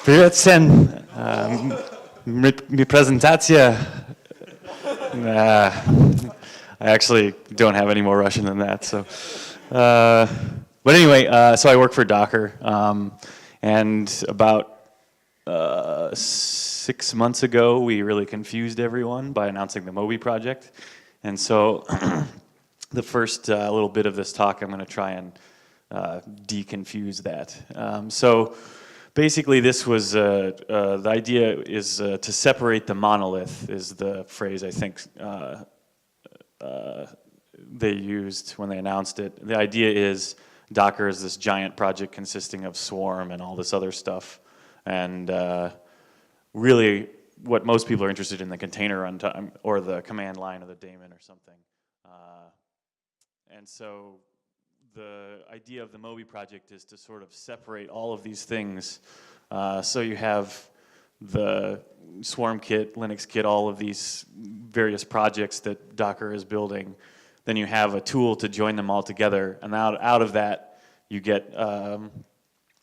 Привет всем. Презентация. I actually don't have any more Russian than that. So, but anyway, so I work for Docker, and about 6 months ago, we really confused everyone by announcing the Moby Project, and so the first little bit of this talk, I'm going to try and deconfuse that. So basically, this was the idea is to separate the monolith is the phrase I think they used when they announced it. The idea is Docker is this giant project consisting of Swarm and all this other stuff, and really what most people are interested in the container runtime or the command line or the daemon or something. And so the idea of the Moby project is to sort of separate all of these things. So you have the Swarm kit, Linux kit, all of these various projects that Docker is building. Then you have a tool to join them all together, and out of that you get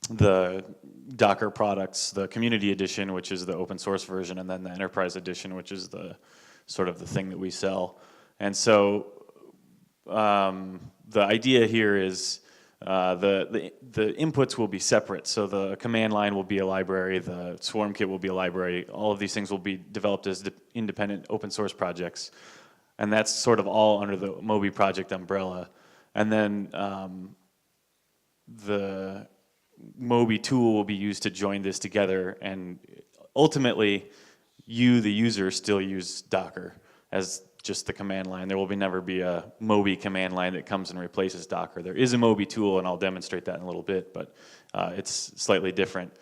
the Docker products, the community edition, which is the open source version, and then the enterprise edition, which is the sort of the thing that we sell. And so the idea here is the inputs will be separate. So the command line will be a library, the Swarm kit will be a library. All of these things will be developed as independent open source projects. And that's sort of all under the Moby project umbrella. And then the Moby tool will be used to join this together, and ultimately you, the user, still use Docker as just the command line. There will never be a Moby command line that comes and replaces Docker. There is a Moby tool, and I'll demonstrate that in a little bit, but it's slightly different.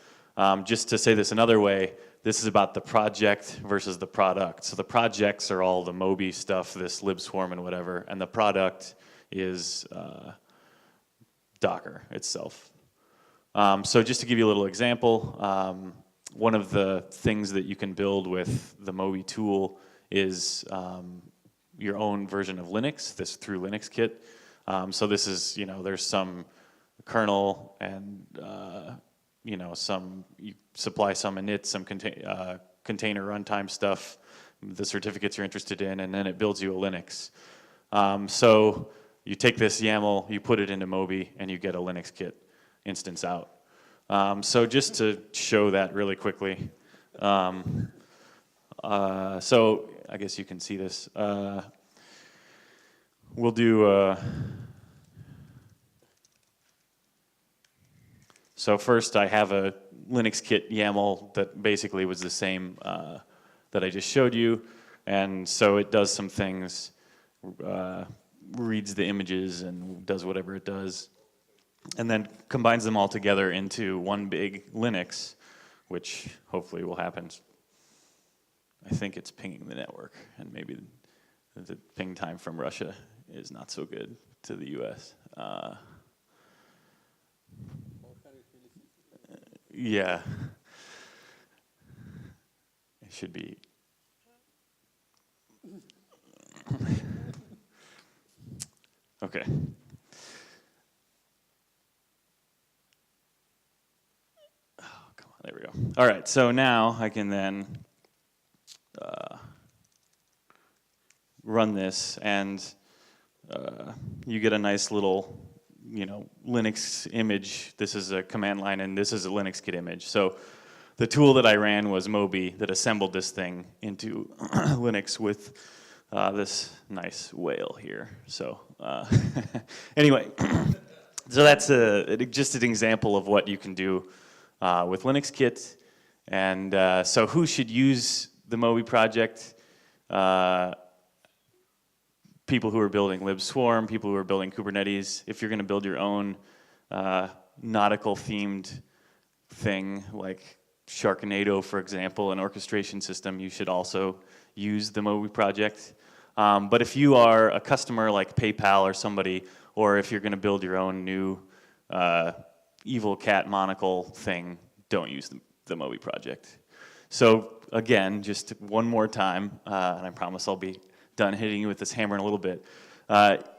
Just to say this another way, this is about the project versus the product. So the projects are all the Moby stuff, this libswarm and whatever, and the product is Docker itself. So just to give you a little example, one of the things that you can build with the Moby tool is your own version of Linux, this through LinuxKit. So this is, there's some kernel and, you supply some init, some container runtime stuff, the certificates you're interested in, and then it builds you a Linux. So you take this YAML, you put it into Moby, and you get a LinuxKit instance out. So just to show that really quickly, so I guess you can see this. We'll do, so first I have a LinuxKit YAML that basically was the same that I just showed you, and so it does some things, reads the images and does whatever it does, and then combines them all together into one big Linux, which hopefully will happen. I think it's pinging the network, and maybe the ping time from Russia is not so good to the US. Yeah. It should be. Okay. Oh, come on, there we go. All right, so now I can then run this, and you get a nice little, Linux image. This is a command line, and this is a LinuxKit image. So the tool that I ran was Moby that assembled this thing into Linux with this nice whale here. So anyway, so that's just an example of what you can do with LinuxKit. And so who should use the Moby project? People who are building libswarm, people who are building Kubernetes. If you're going to build your own nautical themed thing like Sharknado, for example, an orchestration system, you should also use the Moby project. But if you are a customer like PayPal or somebody, or if you're going to build your own new evil cat monocle thing, don't use the Moby project. So again, just one more time, and I promise I'll be done hitting you with this hammer in a little bit.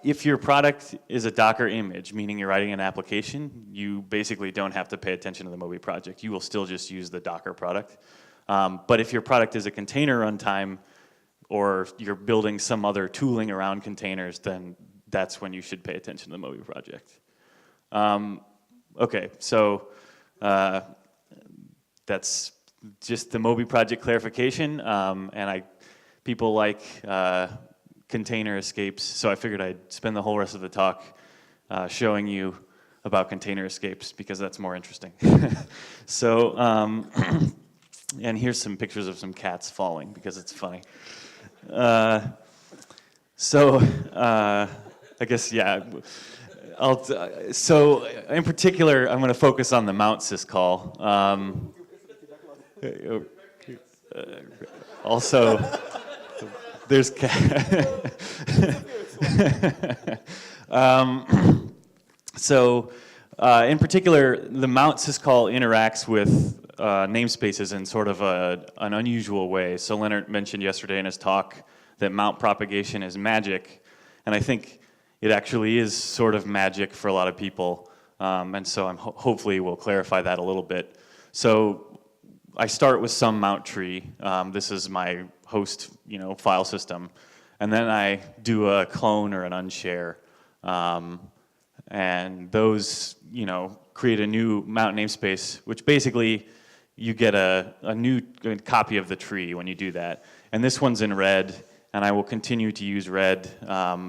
If your product is a Docker image, meaning you're writing an application, you basically don't have to pay attention to the Moby project. You will still just use the Docker product. But if your product is a container runtime, or you're building some other tooling around containers, then that's when you should pay attention to the Moby project. Okay, so that's just the Moby project clarification, and people like container escapes, so I figured I'd spend the whole rest of the talk showing you about container escapes because that's more interesting. So, and here's some pictures of some cats falling because it's funny. I guess, yeah. So in particular, I'm going to focus on the mount syscall. Also, there's in particular, the mount syscall interacts with namespaces in sort of an unusual way. So Leonard mentioned yesterday in his talk that mount propagation is magic, and I think it actually is sort of magic for a lot of people, and so hopefully we'll clarify that a little bit. So I start with some mount tree. This is my host, file system, and then I do a clone or an unshare, and those, create a new mount namespace, which basically you get a new copy of the tree when you do that. And this one's in red, and I will continue to use red.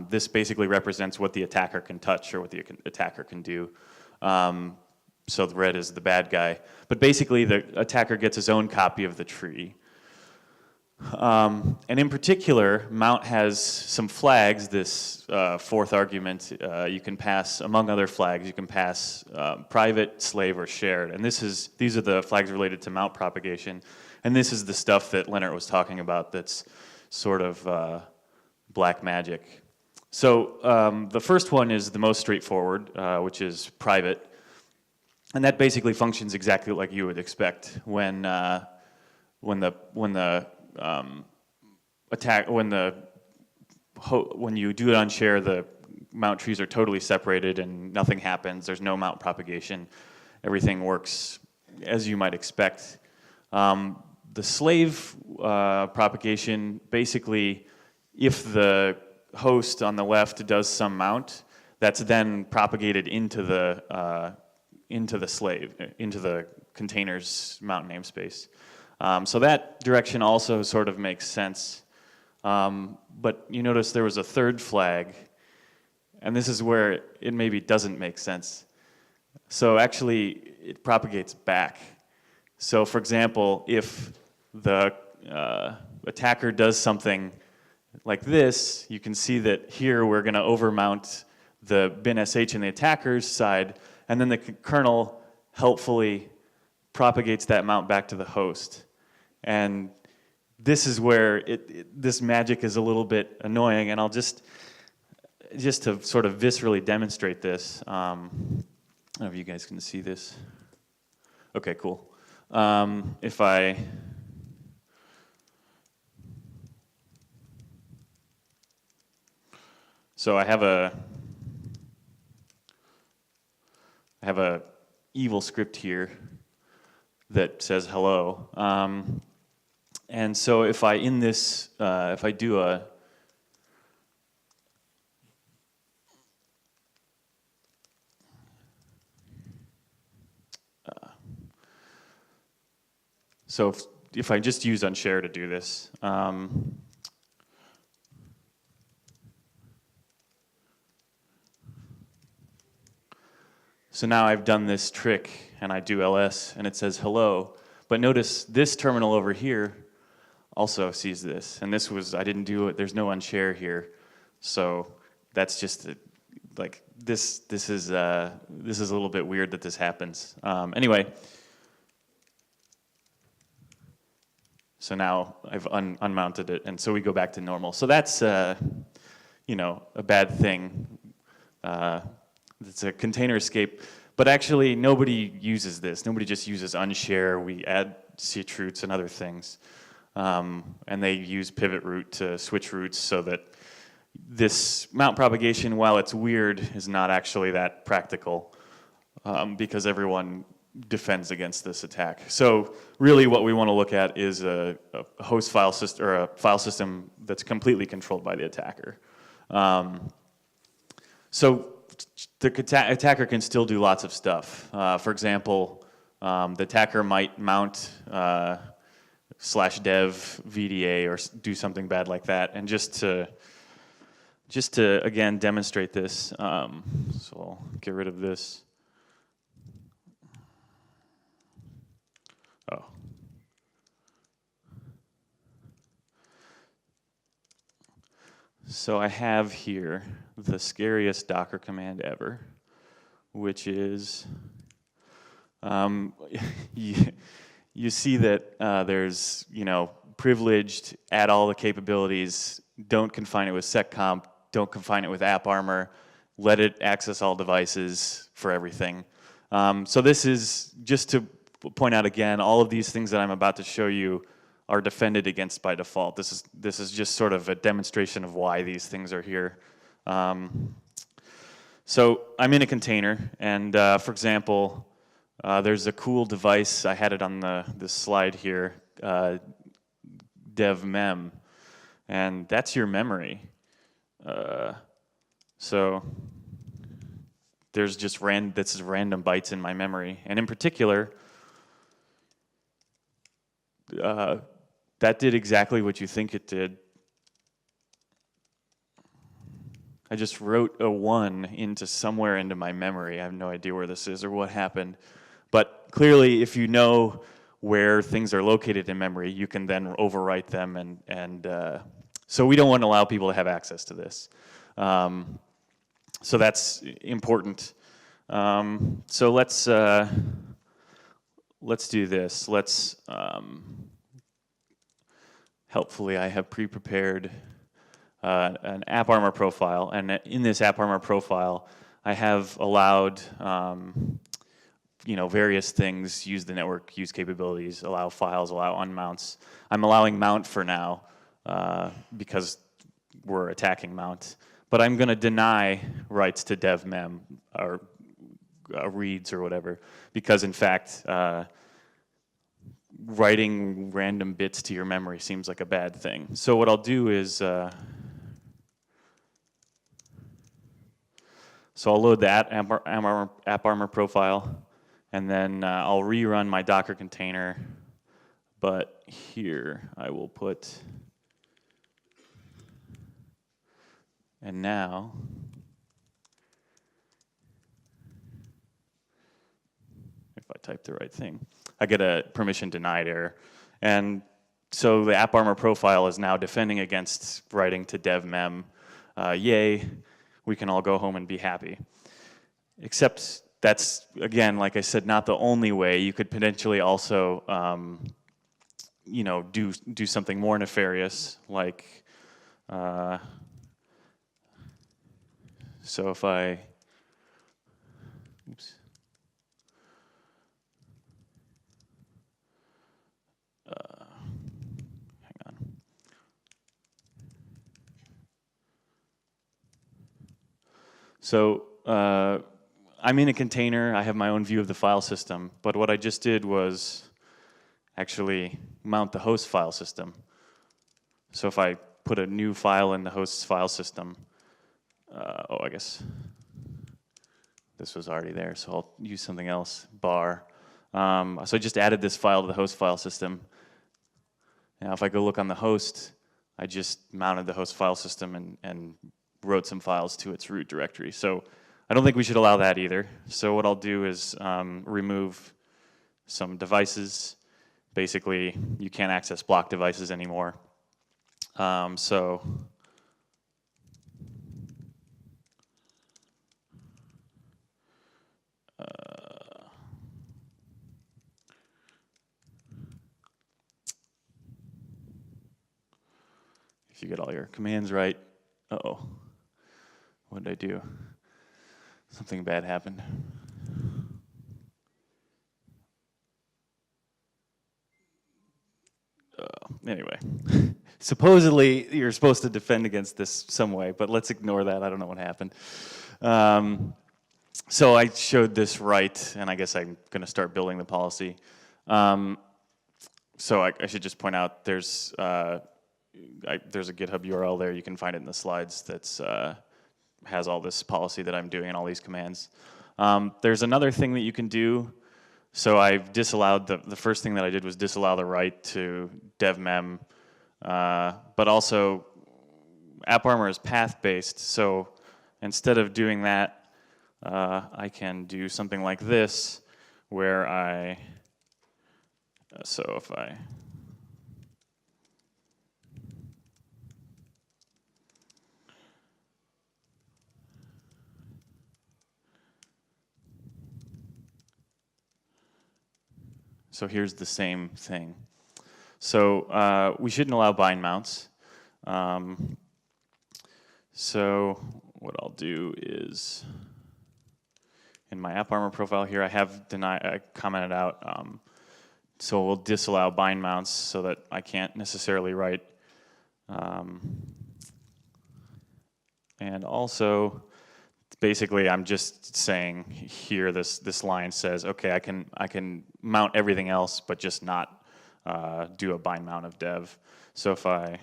This basically represents what the attacker can touch or what the attacker can do. So the red is the bad guy. But basically, the attacker gets his own copy of the tree. And in particular, mount has some flags, this fourth argument. You can pass, among other flags, you can pass private, slave, or shared. And these are the flags related to mount propagation. And this is the stuff that Leonard was talking about that's sort of black magic. So the first one is the most straightforward, which is private. And that basically functions exactly like you would expect when you do it on share, the mount trees are totally separated and nothing happens. There's no mount propagation. Everything works as you might expect. The slave propagation, basically, if the host on the left does some mount, that's then propagated into the container's mount namespace. So that direction also sort of makes sense. But you notice there was a third flag, and this is where it maybe doesn't make sense. So actually, it propagates back. So for example, if the attacker does something like this, you can see that here we're going to overmount the bin sh in the attacker's side, and then the kernel helpfully propagates that mount back to the host. And this is where this magic is a little bit annoying, and I'll just to sort of viscerally demonstrate this. I don't know if you guys can see this. Okay, cool. So I have a evil script here that says hello. And so if I do a so if I just use unshare to do this, so now I've done this trick, and I do ls, and it says hello. But notice this terminal over here also sees this, and I didn't do it. There's no unshare here, so that's just like this. This is a little bit weird that this happens. Anyway, so now I've unmounted it, and so we go back to normal. So that's a bad thing. It's a container escape, but actually nobody uses this. Nobody just uses unshare. We add ctroots and other things, and they use pivot root to switch roots so that this mount propagation, while it's weird, is not actually that practical because everyone defends against this attack. So really what we want to look at is a host file system, or a file system that's completely controlled by the attacker. So the attacker can still do lots of stuff. For example, the attacker might mount /dev VDA or do something bad like that. And just to again demonstrate this, so I'll get rid of this. Oh. So I have here the scariest Docker command ever, which is, you see that there's, privileged, add all the capabilities, don't confine it with SetComp, don't confine it with AppArmor, let it access all devices for everything. So this is, just to point out again, all of these things that I'm about to show you are defended against by default. This is just sort of a demonstration of why these things are here. So I'm in a container, and for example, there's a cool device, I had it on this slide here, devmem, and that's your memory. So there's just this is random bytes in my memory, and in particular, that did exactly what you think it did. I just wrote a 1 into somewhere into my memory. I have no idea where this is or what happened. But clearly, if you know where things are located in memory, you can then overwrite them. And so we don't want to allow people to have access to this. So that's important. So let's do this. Helpfully, I have pre-prepared an AppArmor profile, and in this AppArmor profile, I have allowed various things, use the network, use capabilities, allow files, allow unmounts. I'm allowing mount for now because we're attacking mount, but I'm going to deny rights to devmem or reads or whatever, because in fact, writing random bits to your memory seems like a bad thing. So what I'll do is, so I'll load that AppArmor profile, and then I'll rerun my Docker container, but here I will put, and now, if I type the right thing, I get a permission denied error. And so the AppArmor profile is now defending against writing to devmem. Yay, we can all go home and be happy. Except that's, again, like I said, not the only way. You could potentially also do something more nefarious, like, so if I, oops. Hang on. So I'm in a container. I have my own view of the file system. But what I just did was actually mount the host file system. So if I put a new file in the host file system, I guess this was already there, so I'll use something else, bar. So I just added this file to the host file system. Now if I go look on the host, I just mounted the host file system and wrote some files to its root directory. So I don't think we should allow that either. So what I'll do is remove some devices. Basically, you can't access block devices anymore. If you get all your commands right, uh-oh, what did I do? Something bad happened. anyway, supposedly you're supposed to defend against this some way, but let's ignore that. I don't know what happened. So I showed this right, and I guess I'm going to start building the policy. So I should just point out there's a GitHub URL there. You can find it in the slides. That's has all this policy that I'm doing and all these commands. There's another thing that you can do. So I've disallowed the first thing that I did was disallow the right to devmem, but also AppArmor is path-based. So instead of doing that, I can do something like this, where I, so if I, so here's the same thing. So we shouldn't allow bind mounts. So what I'll do is, in my AppArmor profile here, I have commented out, so we'll disallow bind mounts so that I can't necessarily write. And also, basically, I'm just saying here, this line says, okay, I can mount everything else, but just not do a bind mount of dev. So if I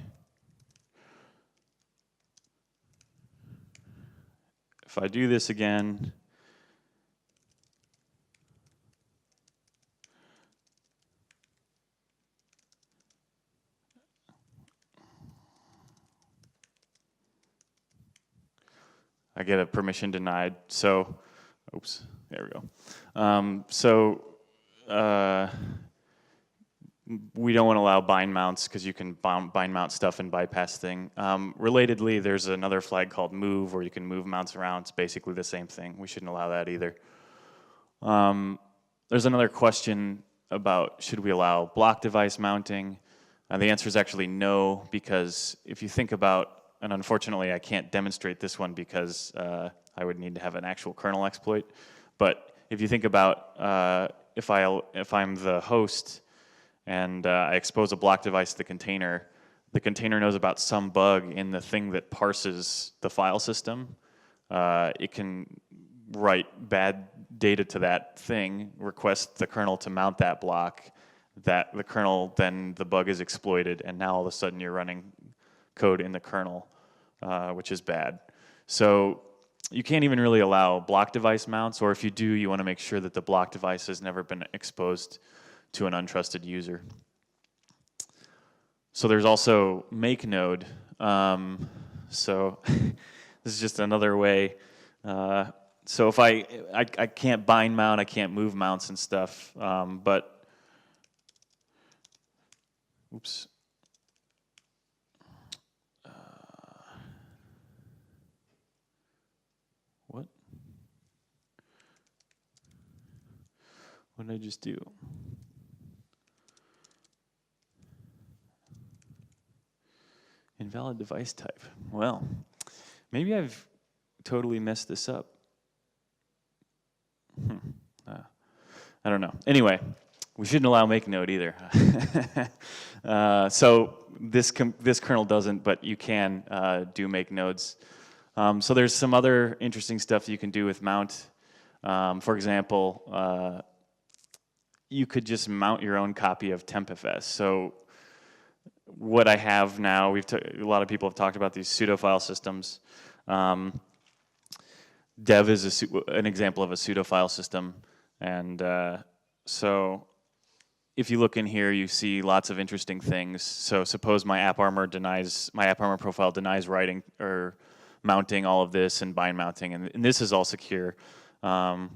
do this again, I get a permission denied. So, oops, there we go. We don't want to allow bind mounts because you can bind mount stuff and bypass thing. Relatedly, there's another flag called move where you can move mounts around. It's basically the same thing. We shouldn't allow that either. There's another question about should we allow block device mounting? The answer is actually no, because if you think about, and unfortunately I can't demonstrate this one because I would need to have an actual kernel exploit, but if you think about if I'm the host and I expose a block device to the container knows about some bug in the thing that parses the file system. It can write bad data to that thing, request the kernel to mount that block, that the kernel, then the bug is exploited, and now all of a sudden you're running code in the kernel, which is bad. So you can't even really allow block device mounts, or if you do, you want to make sure that the block device has never been exposed to an untrusted user. So there's also make node. So this is just another way. So if I can't bind mount, I can't move mounts and stuff, but oops. What? What did I just do? Invalid device type. Well, maybe I've totally messed this up. I don't know. Anyway, we shouldn't allow make node either. So this kernel doesn't, but you can do make nodes. So there's some other interesting stuff you can do with mount. For example, you could just mount your own copy of tempfs. So what I have now, a lot of people have talked about these pseudofile systems. Dev is an example of a pseudofile system, and so if you look in here, you see lots of interesting things. So suppose my AppArmor profile denies writing or mounting all of this and bind mounting, and this is all secure. So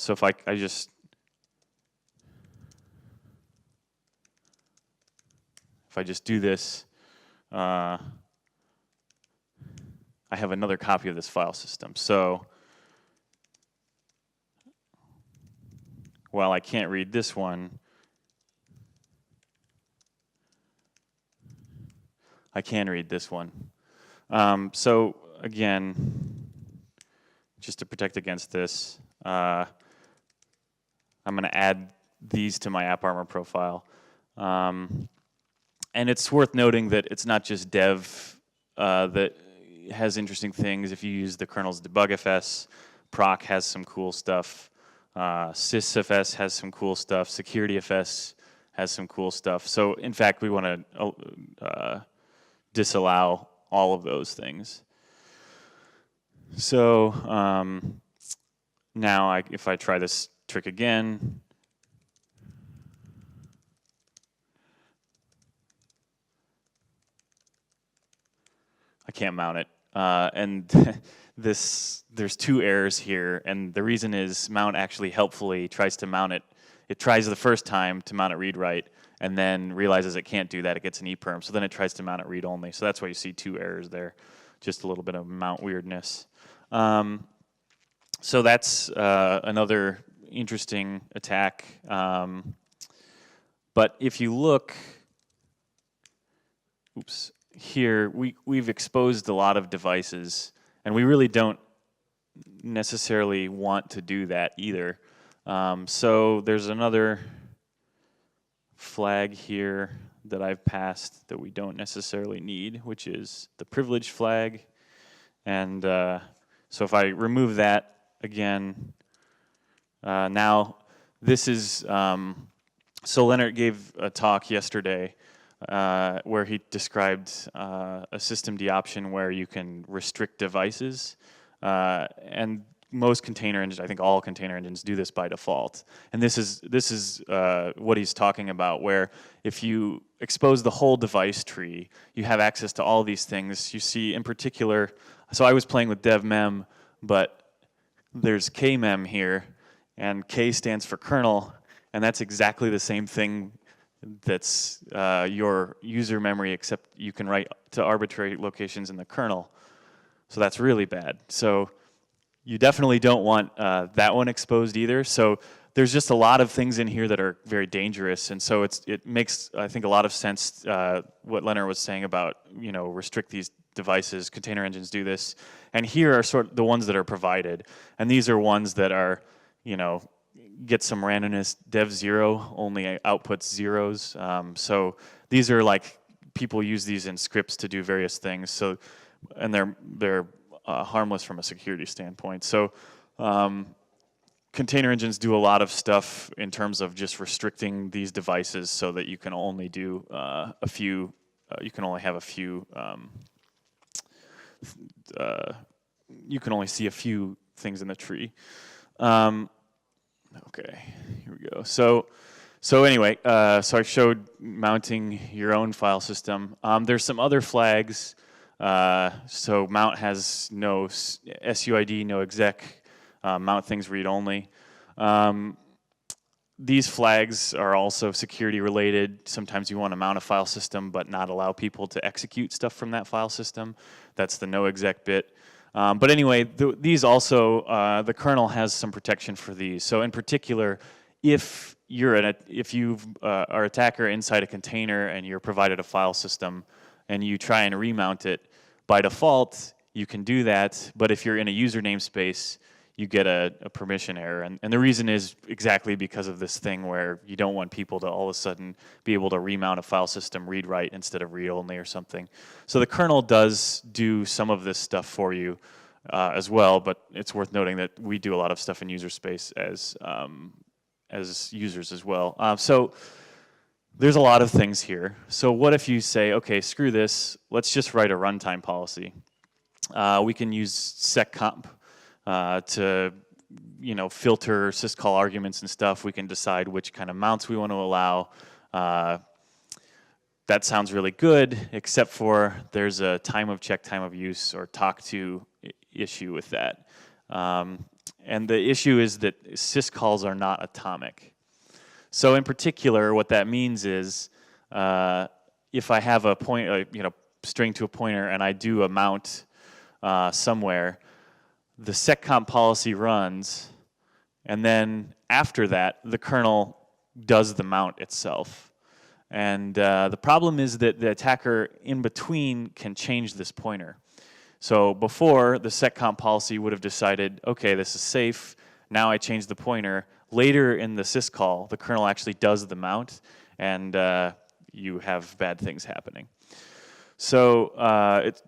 if I just do this, I have another copy of this file system. So while I can't read this one, I can read this one. So again, just to protect against this, I'm going to add these to my AppArmor profile. And it's worth noting that it's not just dev that has interesting things. If you use the kernel's debugfs, proc has some cool stuff. sysfs has some cool stuff. securityfs has some cool stuff. So in fact, we want to disallow all of those things. So now if I try this trick again, I can't mount it. And there's two errors here, and the reason is mount actually helpfully tries to mount it. It tries the first time to mount it read-write, and then realizes it can't do that, it gets an EPERM, so then it tries to mount it read-only. So that's why you see two errors there, just a little bit of mount weirdness. So that's another interesting attack. But if you look, oops, here we've exposed a lot of devices, and we really don't necessarily want to do that either. So there's another flag here that I've passed that we don't necessarily need, which is the privilege flag. And so if I remove that again, now this is, so Leonard gave a talk yesterday where he described a systemd option where you can restrict devices. And most container engines, I think all container engines do this by default. And this is what he's talking about, where if you expose the whole device tree, you have access to all these things. You see in particular, so I was playing with devmem, but there's kmem here, and K stands for kernel, and that's exactly the same thing that's your user memory, except you can write to arbitrary locations in the kernel. So that's really bad. So you definitely don't want that one exposed either. So there's just a lot of things in here that are very dangerous, and so it makes, I think, a lot of sense what Leonard was saying about, restrict these devices. Container engines do this, and here are sort of the ones that are provided, and these are ones that are, get some randomness. Dev0 only outputs zeros. So these are like, people use these in scripts to do various things. So, and they're harmless from a security standpoint. So container engines do a lot of stuff in terms of just restricting these devices so that you can only do a few. You can only have a few. You can only see a few things in the tree. Okay, here we go. So anyway, so I showed mounting your own file system. There's some other flags. So mount has no SUID, no exec. Mount things read only. These flags are also security related. Sometimes you want to mount a file system but not allow people to execute stuff from that file system. That's the no exec bit. But anyway, these also, the kernel has some protection for these. So in particular, if you are attacker inside a container and you're provided a file system and you try and remount it, by default, you can do that. But if you're in a user namespace, you get a permission error. And the reason is exactly because of this thing where you don't want people to all of a sudden be able to remount a file system read-write instead of read-only or something. So the kernel does do some of this stuff for you as well, but it's worth noting that we do a lot of stuff in user space as users as well. So there's a lot of things here. So what if you say, okay, screw this, let's just write a runtime policy. We can use SetComp to filter syscall arguments and stuff. We can decide which kind of mounts we want to allow. That sounds really good, except for there's a time of check, time of use, or talk to issue with that. And the issue is that syscalls are not atomic. So in particular, what that means is if I have a string to a pointer and I do a mount somewhere, the SetComp policy runs, and then after that, the kernel does the mount itself. And the problem is that the attacker in between can change this pointer. So before, the SetComp policy would have decided, okay, this is safe, now I change the pointer, later in the syscall, the kernel actually does the mount, and you have bad things happening. So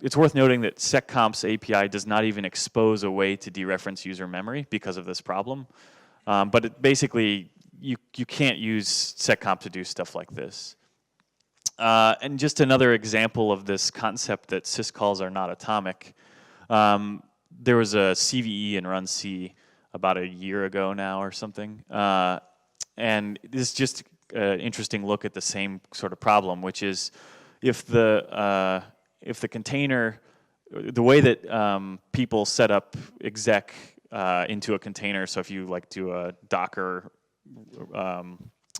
it's worth noting that SetComp's API does not even expose a way to dereference user memory because of this problem. But basically, you can't use SetComp to do stuff like this. And just another example of this concept that syscalls are not atomic. There was a CVE in Run-C about a year ago now or something. And this is just an interesting look at the same sort of problem, which is if the container, the way that people set up exec into a container, so if you like do a Docker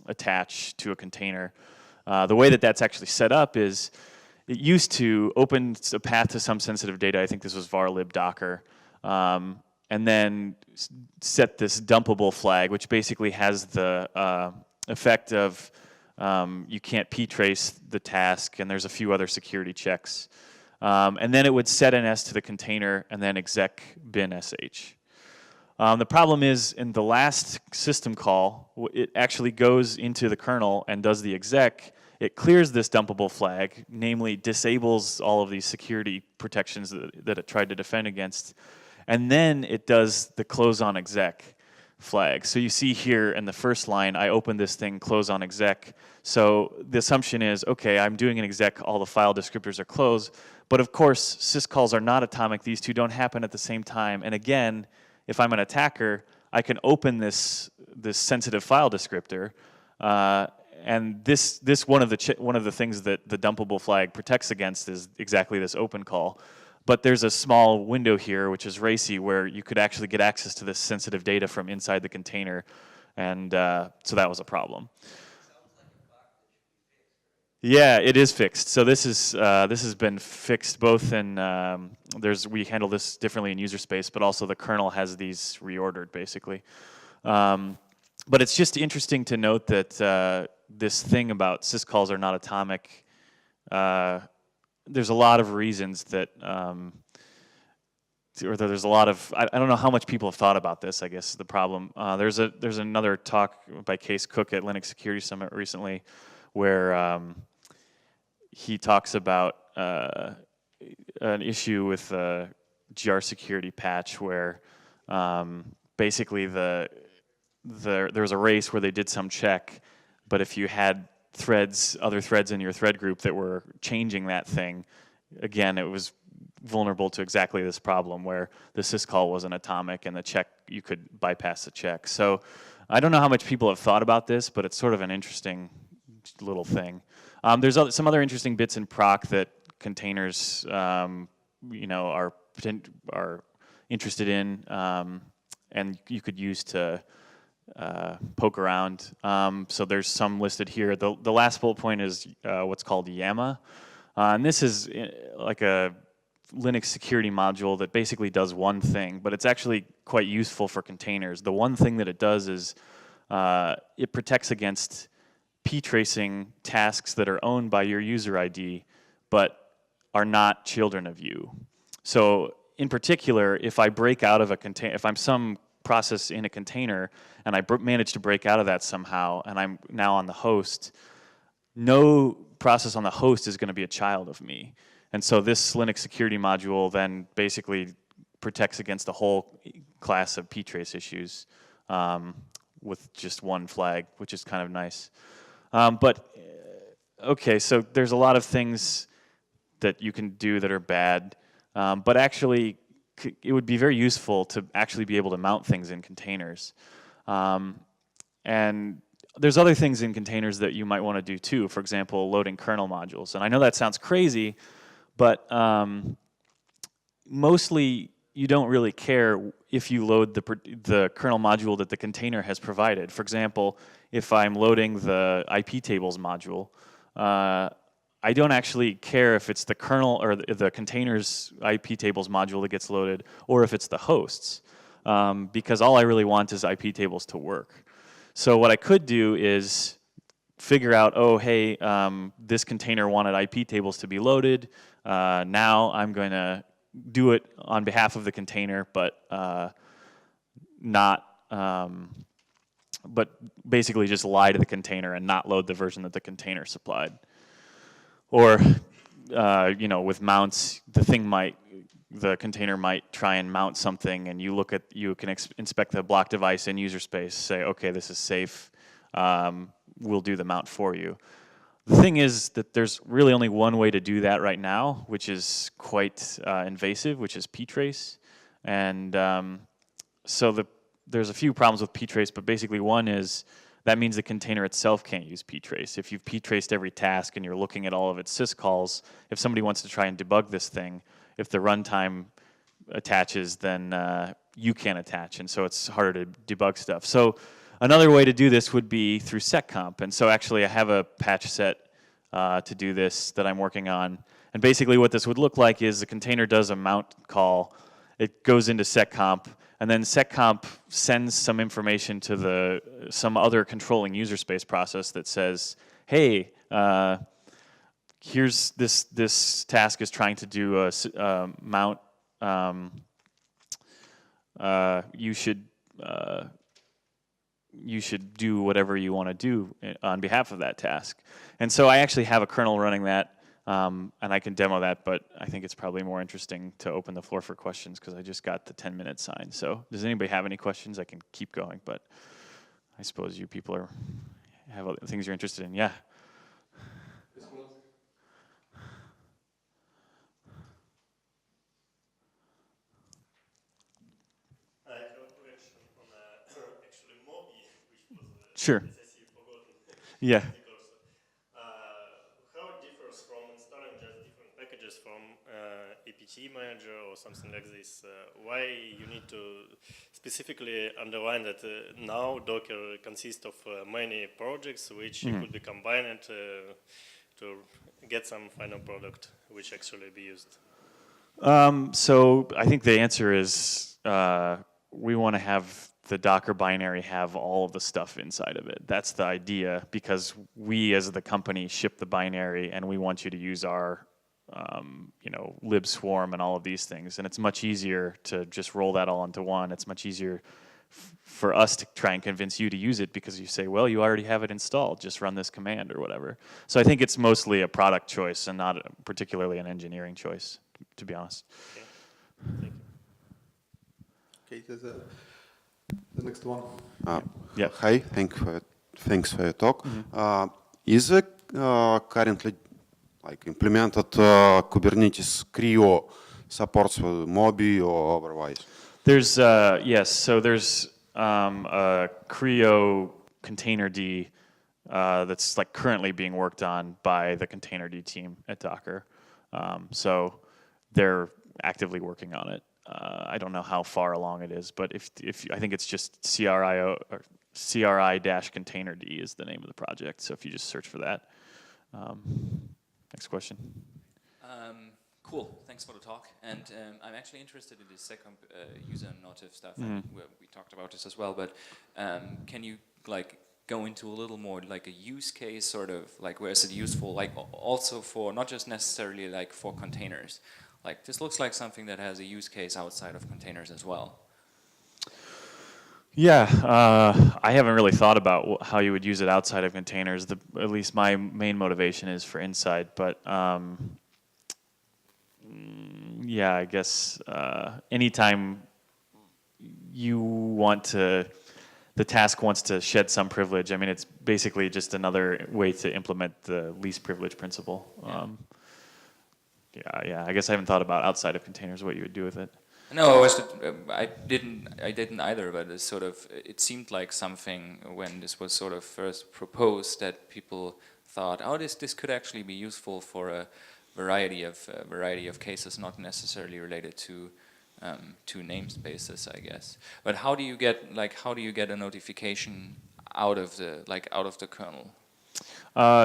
attach to a container, the way that that's actually set up is it used to open a path to some sensitive data. I think this was var lib docker, and then set this dumpable flag, which basically has the effect of you can't ptrace the task, and there's a few other security checks. And then it would set ns to the container and then exec bin sh. The problem is in the last system call, it actually goes into the kernel and does the exec. It clears this dumpable flag, namely disables all of these security protections that it tried to defend against. And then it does the close on exec flag. So you see here in the first line, I open this thing, close on exec. So the assumption is, okay, I'm doing an exec, all the file descriptors are closed. But of course, syscalls are not atomic. These two don't happen at the same time. And again, if I'm an attacker, I can open this sensitive file descriptor, and this one of the things that the dumpable flag protects against is exactly this open call. But there's a small window here, which is racy, where you could actually get access to this sensitive data from inside the container, and so that was a problem. Yeah, it is fixed. So this has been fixed both in we handle this differently in user space, but also the kernel has these reordered basically. But it's just interesting to note that this thing about syscalls are not atomic. There's a lot of reasons that, or there's a lot of I don't know how much people have thought about this. I guess is the problem. There's another talk by Case Cook at Linux Security Summit recently, where he talks about an issue with the GR security patch where basically there was a race where they did some check, but if you had other threads in your thread group that were changing that thing, again, it was vulnerable to exactly this problem where the syscall wasn't atomic and the check, you could bypass the check. So I don't know how much people have thought about this, but it's sort of an interesting little thing. There's some other interesting bits in proc that containers, you know, are interested in, and you could use to poke around. So there's some listed here. The last bullet point is what's called Yamma, and this is like a Linux security module that basically does one thing, but it's actually quite useful for containers. The one thing that it does is it protects against ptracing tasks that are owned by your user ID, but are not children of you. So in particular, if I break out of a container, if I'm some process in a container and I manage to break out of that somehow and I'm now on the host, no process on the host is going to be a child of me. And so this Linux security module then basically protects against a whole class of ptrace issues with just one flag, which is kind of nice. Okay, so there's a lot of things that you can do that are bad, but actually it would be very useful to actually be able to mount things in containers. And there's other things in containers that you might want to do too, for example, loading kernel modules. And I know that sounds crazy, but mostly you don't really care if you load the kernel module that the container has provided. For example, if I'm loading the IP tables module, I don't actually care if it's the kernel or the container's IP tables module that gets loaded or if it's the host's, because all I really want is IP tables to work. So what I could do is figure out, oh, hey, this container wanted IP tables to be loaded. Now I'm going to do it on behalf of the container, but not but basically just lie to the container and not load the version that the container supplied. Or, you know, with mounts, the container might try and mount something, and you can inspect the block device in user space, say, okay, this is safe, we'll do the mount for you. The thing is that there's really only one way to do that right now, which is quite invasive, which is ptrace. And so there's a few problems with ptrace, but basically one is that means the container itself can't use ptrace. If you've ptraced every task and you're looking at all of its syscalls, if somebody wants to try and debug this thing, if the runtime attaches, then you can't attach, and so it's harder to debug stuff. So another way to do this would be through SetComp, and so actually I have a patch set to do this that I'm working on. And basically what this would look like is the container does a mount call, it goes into SetComp, and then SetComp sends some information to some other controlling user space process that says, hey, here's this task is trying to do a mount. You should do whatever you want to do on behalf of that task. And so I actually have a kernel running that, and I can demo that, but I think it's probably more interesting to open the floor for questions because I just got the 10-minute sign. So does anybody have any questions? I can keep going, but I suppose you people have other things you're interested in. Yeah. Sure. Yeah. How it differs from installing just different packages from APT manager or something like this? Why you need to specifically underline that now Docker consists of many projects which could be combined to get some final product which actually be used? So I think the answer is we want to have the Docker binary have all of the stuff inside of it. That's the idea, because we as the company ship the binary and we want you to use our you know, libswarm and all of these things. And it's much easier to just roll that all into one. It's much easier for us to try and convince you to use it because you say, well, you already have it installed, just run this command or whatever. So I think it's mostly a product choice and not particularly an engineering choice, to be honest. Okay. Thank you. Okay, the next one. Yeah. Hi, thanks for your talk. Is it currently implemented Kubernetes CRI-O supports for Moby or otherwise? There's yes, so there's a CRI-O containerd that's like currently being worked on by the containerd team at Docker. So they're actively working on it. I don't know how far along it is, but if I think it's just CRI-containerd is the name of the project. So if you just search for that. Next question. Cool, thanks for the talk. And I'm actually interested in this SecComp user notif stuff. And we talked about this as well, but can you go into a little more like a use case, sort of like where is it useful, like also for not just necessarily like for containers. Like this looks like something that has a use case outside of containers as well. Yeah, I haven't really thought about how you would use it outside of containers. At least my main motivation is for inside, but yeah, I guess anytime you want to, the task wants to shed some privilege, I mean, it's basically just another way to implement the least privilege principle. Yeah, I guess I haven't thought about outside of containers what you would do with it. No, I didn't either, but it's sort of, it seemed like something when this was sort of first proposed that people thought, oh, this could actually be useful for a variety of cases, not necessarily related to namespaces, I guess. But how do you get a notification out of the kernel?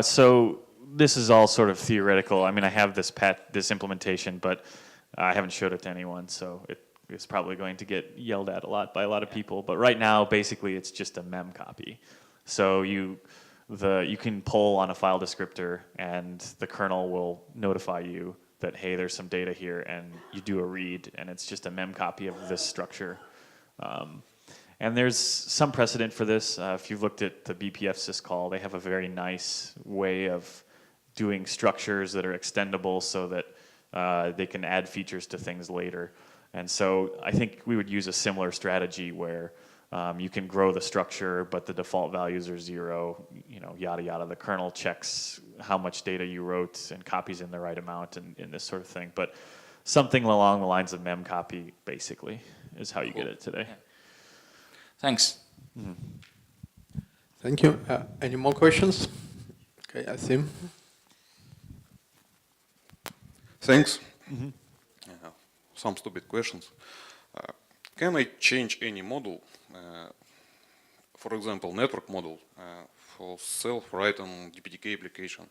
So this is all sort of theoretical. I mean, I have this implementation, but I haven't showed it to anyone, so it's probably going to get yelled at a lot by a lot of people. But right now, basically, it's just a mem copy. So you can pull on a file descriptor, and the kernel will notify you that, hey, there's some data here, and you do a read, and it's just a mem copy of this structure. And there's some precedent for this. If you've looked at the BPF syscall, they have a very nice way of doing structures that are extendable so that they can add features to things later. And so I think we would use a similar strategy where you can grow the structure, but the default values are 0, yada yada. The kernel checks how much data you wrote and copies in the right amount and this sort of thing. But something along the lines of memcopy, basically, is how you get it today. Yeah. Thanks. Mm-hmm. Thank you. Any more questions? Okay, I see. Thanks. Some stupid questions. Can I change any model, for example, network model, for self-written DPDK application?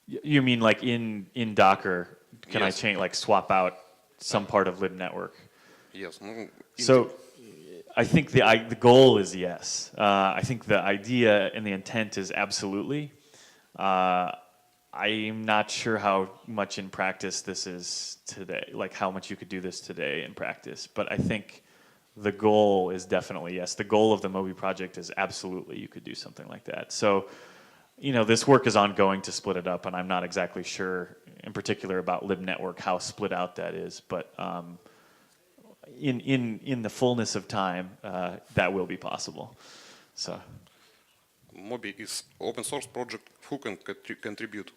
You mean like in Docker, can Yes. I change, like swap out some part of libnetwork? Yes. So I think the goal is yes. I think the idea and the intent is absolutely. I'm not sure how much in practice this is today, like how much you could do this today in practice. But I think the goal is definitely yes. The goal of the Moby project is absolutely you could do something like that. So, this work is ongoing to split it up, and I'm not exactly sure in particular about libnetwork how split out that is. But in the fullness of time, that will be possible. So. Moby is open source project. Who can contribute?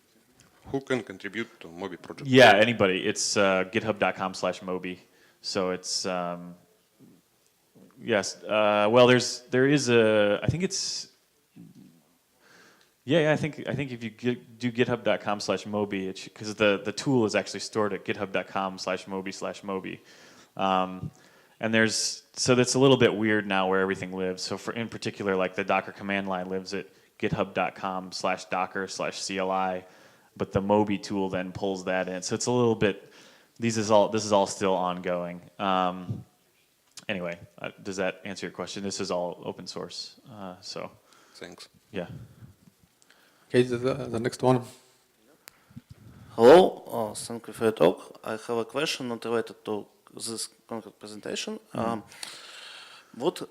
Who can contribute to Moby project? Yeah, anybody. It's github.com/Moby. So it's yes. Well, there is a. I think it's. Yeah. I think if you do github.com/Moby, because the tool is actually stored at github.com/Moby/Moby. And so that's a little bit weird now where everything lives. So in particular, like the Docker command line lives at github.com/docker/CLI, but the Moby tool then pulls that in. So it's a little bit, this is all still ongoing. Anyway, does that answer your question? This is all open source, so. Thanks. Yeah. Okay, the next one. Hello, thank you for your talk. I have a question not related to this concrete presentation. What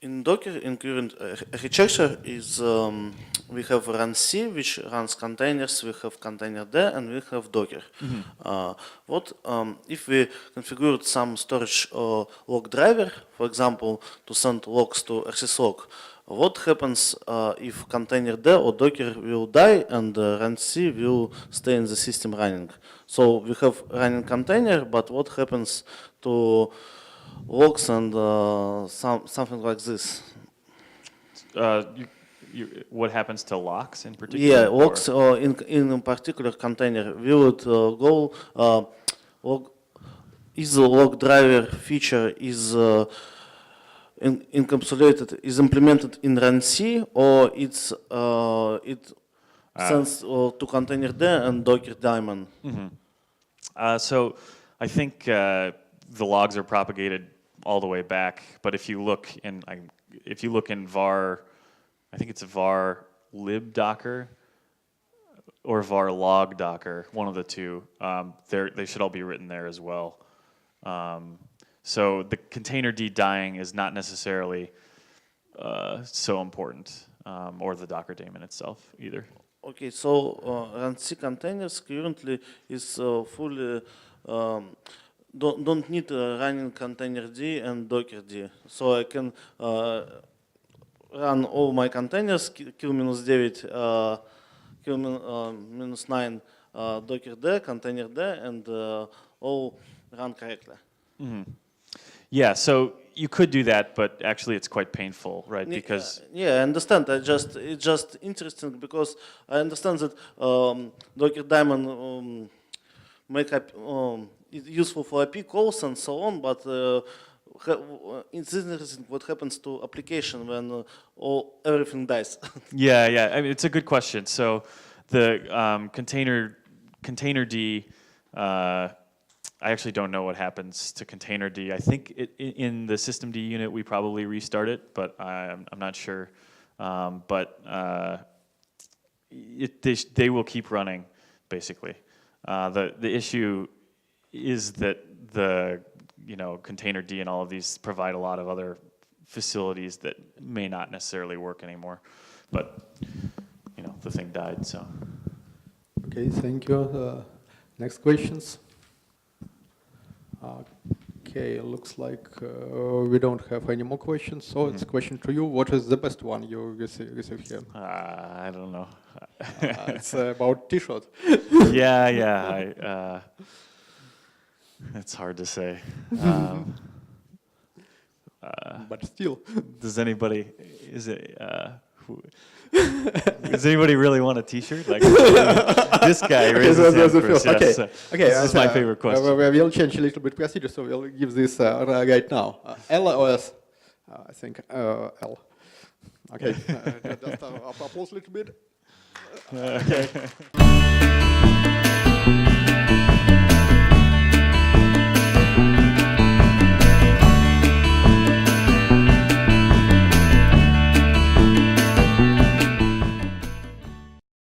in Docker in current architecture is we have runC, which runs containers, we have containerd, and we have Docker. What if we configured some storage log driver, for example, to send logs to rsyslog? What happens if containerd or Docker will die and runC will stay in the system running? So we have running container, but what happens to logs and something like this? What happens to locks in particular? Yeah, logs in particular container. Will it go? Is the log driver feature is encapsulated, is implemented in runC, or it sends to containerd and Docker daemon? So I think the logs are propagated all the way back, but if you look in var, I think it's var lib docker or var log docker, one of the two. They should all be written there as well. So the containerd dying is not necessarily so important, or the Docker daemon itself either. Okay, so runC containers currently is fully don't need running containerd and Dockerd. So I can run all my containers, kill-9, kill-9 Dockerd, containerd, and all run correctly. Yeah, so you could do that, but actually it's quite painful, right? Because yeah, I understand. It's just interesting because I understand that Docker daemon is useful for IP calls and so on, but it's interesting what happens to application when everything dies. yeah, I mean, it's a good question. So the containerd, I actually don't know what happens to containerd. I think in the systemd unit we probably restart it, but I'm not sure. They will keep running, basically. The issue is that the you know, Containerd and all of these provide a lot of other facilities that may not necessarily work anymore. But, you know, the thing died, so. Okay, thank you. Next questions? Okay, looks like we don't have any more questions. So it's a question to you. What is the best one you receive here? I don't know. It's about T-shirt. Yeah. It's hard to say. But still. Does anybody really want a T-shirt? Like this guy raises his hand first. Okay, Yes. okay. This is my favorite question. We'll change a little bit procedure, so we'll give this right now. L or S? I think L. Okay, just applause a little bit. Okay.